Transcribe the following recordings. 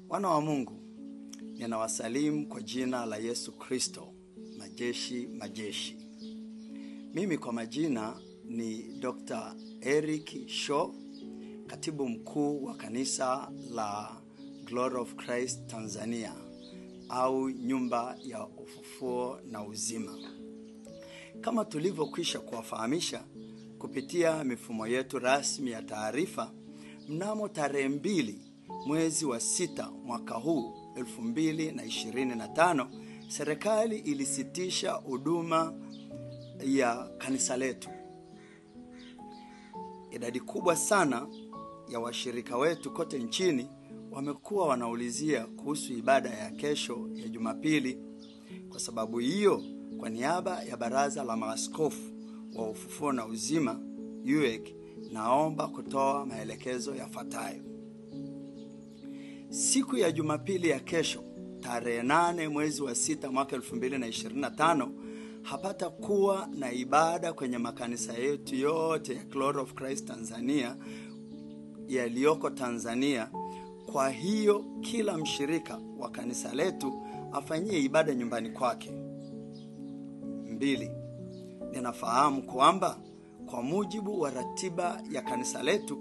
Wana wa Mungu, ninawasalimu kwa jina la Yesu Kristo, majeshi. Mimi kwa majina ni Dr. Eric Shaw, katibu mkuu wa kanisa la Glory of Christ Tanzania au nyumba ya ufufuo na uzima. Kama tulivyokwisha kuwafahamisha kupitia mifumo yetu rasmi ya taarifa, mnamo tarehe 2 mwezi wa 6 mwaka huu 2025, serikali ilisitisha huduma ya kanisa letu. Idadi kubwa sana ya washirika wetu kote nchini wamekuwa wanaulizia kuhusu ibada ya kesho ya Jumapili. Kwa sababu hiyo, kwa niaba ya Baraza la Maaskofu wa Ufufuo na Uzima UEC, naomba kutoa maelekezo yafuatayo. Siku ya Jumapili ya kesho, tarehe 8 mwezi wa 6 mwaka 2025, hapata kuwa na ibada kwenye makanisa yetu yote ya Glory of Christ Tanzania yaliyoko Tanzania. Kwa hiyo kila mshirika wa kanisa letu afanyie ibada nyumbani kwake. 2. Ninafahamu kwamba kwa mujibu wa ratiba ya kanisa letu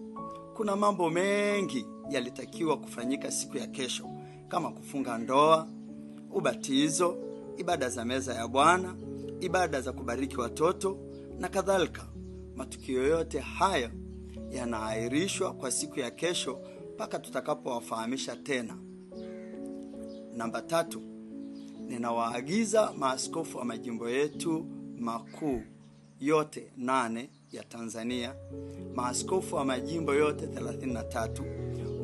kuna mambo mengi yalitakiwa kufanyika siku ya kesho, kama kufunga ndoa, ubatizo, ibada za meza ya Bwana, ibada za kubariki watoto na kadhalika. Matukio yote haya yanaahirishwa kwa siku ya kesho mpaka tutakapowafahamisha tena. 3. Ninawaagiza maaskofu wa majimbo yetu makuu yote 8 ya Tanzania, maaskofu wa majimbo yote 33,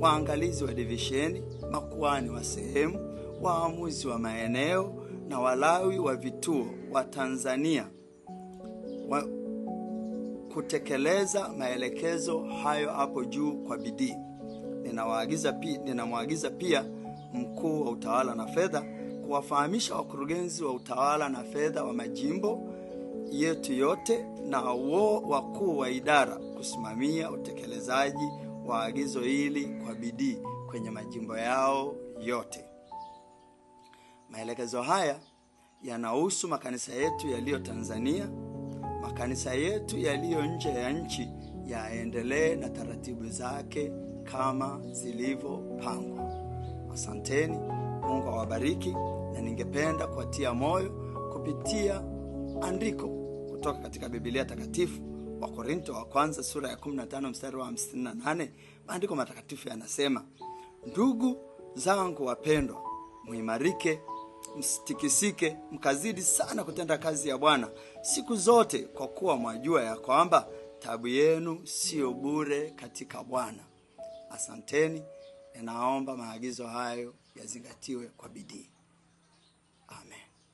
waangalizi wa divisheni, makuhani wa sehemu, waamuzi wa maeneo na walawi wa vituo wa Tanzania kutekeleza maelekezo hayo hapo juu kwa bidii. Ninamwagiza pia mkuu wa utawala na fedha kuwafahamisha wakurugenzi wa utawala na fedha wa majimbo yetu yote na wakuu wa idara kusimamia utekelezaji wa agizo hili kwa bidii kwenye majimbo yao yote. Maelekezo haya yanahusu makanisa yetu yaliyo Tanzania. Makanisa yetu yaliyo nje ya nchi yaendelee na taratibu zake kama zilivyopangwa. Asanteni, Mungu awabariki, na ningependa kuwatia moyo kupitia andiko kutoka katika Biblia takatifu, Wakorintho wa kwanza sura ya 15 mstari wa 58. Maandiko matakatifu yanasema, ndugu zangu wapendwa, muimarike, msitikisike, mkazidi sana kutenda kazi ya Bwana siku zote, kwa kuwa mwajua ya kwamba taabu yenu sio bure katika Bwana. Asanteni, naomba maagizo hayo yazingatiwe kwa bidii.